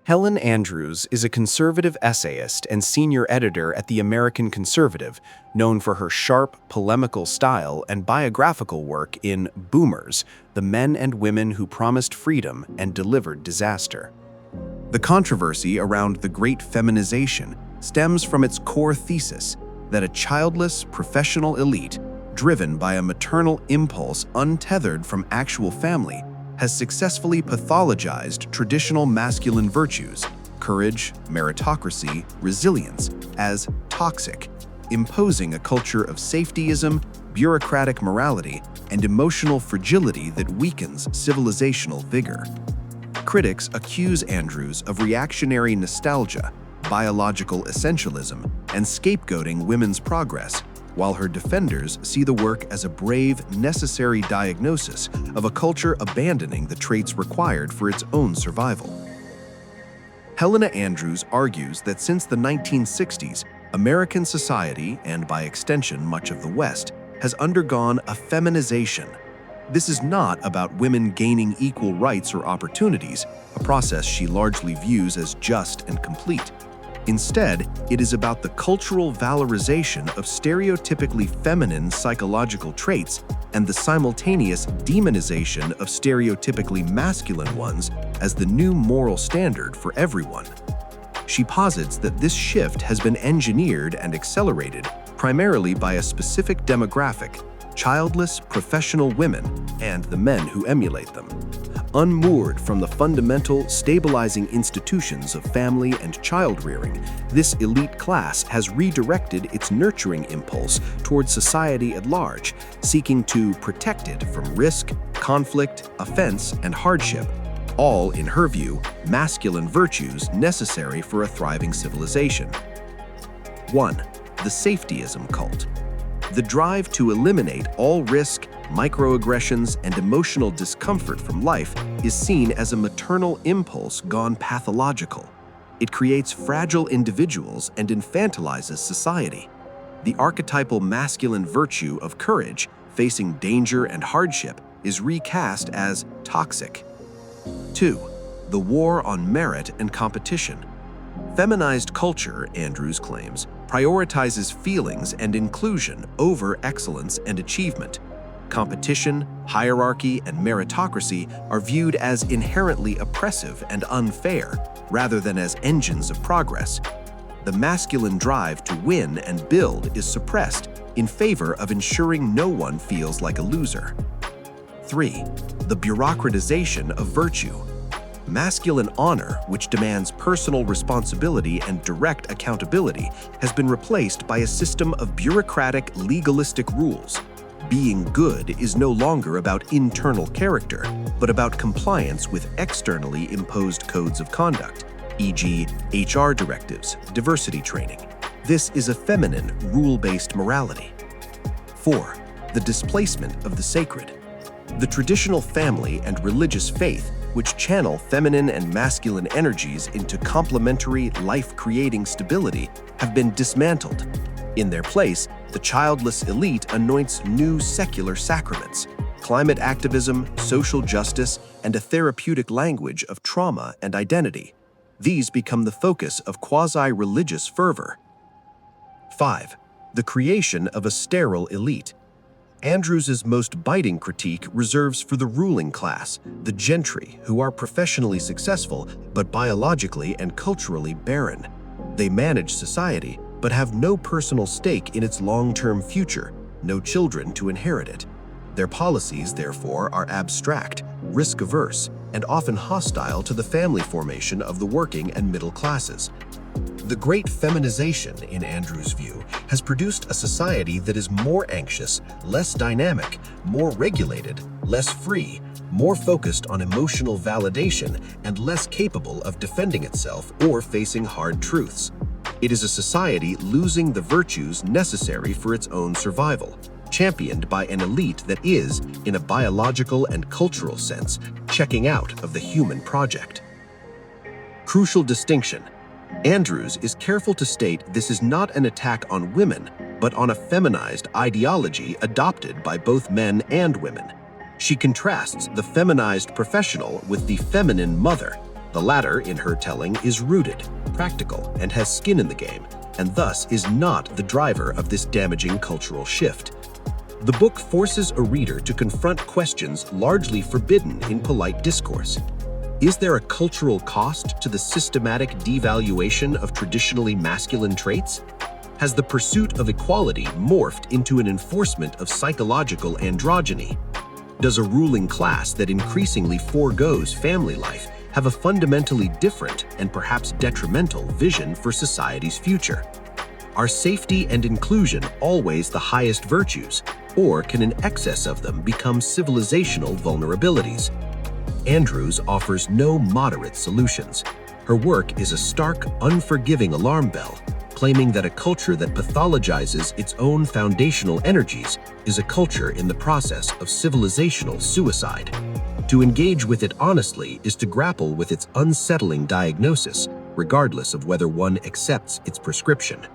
Helen Andrews is a conservative essayist and senior editor at the American Conservative, known for her sharp, polemical style and biographical work in Boomers, the men and women who promised freedom and delivered disaster. The controversy around the Great Feminization stems from its core thesis that a childless, professional elite, driven by a maternal impulse untethered from actual family, has successfully pathologized traditional masculine virtues, courage, meritocracy, resilience, as toxic, imposing a culture of safetyism, bureaucratic morality, and emotional fragility that weakens civilizational vigor. Critics accuse Andrews of reactionary nostalgia, biological essentialism, and scapegoating women's progress, while her defenders see the work as a brave, necessary diagnosis of a culture abandoning the traits required for its own survival. Helen Andrews argues that since the 1960s, American society, and by extension much of the West, has undergone a feminization. This is not about women gaining equal rights or opportunities, a process she largely views as just and complete. Instead, it is about the cultural valorization of stereotypically feminine psychological traits and the simultaneous demonization of stereotypically masculine ones as the new moral standard for everyone. She posits that this shift has been engineered and accelerated primarily by a specific demographic, childless professional women and the men who emulate them. Unmoored from the fundamental, stabilizing institutions of family and child-rearing, this elite class has redirected its nurturing impulse towards society at large, seeking to protect it from risk, conflict, offense, and hardship, all, in her view, masculine virtues necessary for a thriving civilization. 1. The safetyism cult. The drive to eliminate all risk, microaggressions, and emotional discomfort from life is seen as a maternal impulse gone pathological. It creates fragile individuals and infantilizes society. The archetypal masculine virtue of courage, facing danger and hardship, is recast as toxic. 2. The war on merit and competition. Feminized culture, Andrews claims, prioritizes feelings and inclusion over excellence and achievement. Competition, hierarchy, and meritocracy are viewed as inherently oppressive and unfair, rather than as engines of progress. The masculine drive to win and build is suppressed in favor of ensuring no one feels like a loser. 3. The bureaucratization of virtue. Masculine honor, which demands personal responsibility and direct accountability, has been replaced by a system of bureaucratic, legalistic rules. Being good is no longer about internal character, but about compliance with externally imposed codes of conduct, e.g., HR directives, diversity training. This is a feminine, rule-based morality. 4. The displacement of the sacred. The traditional family and religious faith, which channel feminine and masculine energies into complementary, life-creating stability, have been dismantled. In their place, the childless elite anoints new secular sacraments, climate activism, social justice, and a therapeutic language of trauma and identity. These become the focus of quasi-religious fervor. 5. The creation of a sterile elite. Andrews's most biting critique reserves for the ruling class, the gentry, who are professionally successful but biologically and culturally barren. They manage society, but have no personal stake in its long-term future, no children to inherit it. Their policies, therefore, are abstract, risk-averse, and often hostile to the family formation of the working and middle classes. The Great Feminization, in Andrews' view, has produced a society that is more anxious, less dynamic, more regulated, less free, more focused on emotional validation, and less capable of defending itself or facing hard truths. It is a society losing the virtues necessary for its own survival, championed by an elite that is, in a biological and cultural sense, checking out of the human project. Crucial distinction. Andrews is careful to state this is not an attack on women, but on a feminized ideology adopted by both men and women. She contrasts the feminized professional with the feminine mother, The latter, in her telling, is rooted, practical, and has skin in the game, and thus is not the driver of this damaging cultural shift. The book forces a reader to confront questions largely forbidden in polite discourse. Is there a cultural cost to the systematic devaluation of traditionally masculine traits? Has the pursuit of equality morphed into an enforcement of psychological androgyny? Does a ruling class that increasingly forgoes family life have a fundamentally different and perhaps detrimental vision for society's future? Are safety and inclusion always the highest virtues, or can an excess of them become civilizational vulnerabilities? Andrews offers no moderate solutions. Her work is a stark, unforgiving alarm bell, claiming that a culture that pathologizes its own foundational energies is a culture in the process of civilizational suicide. To engage with it honestly is to grapple with its unsettling diagnosis, regardless of whether one accepts its prescription.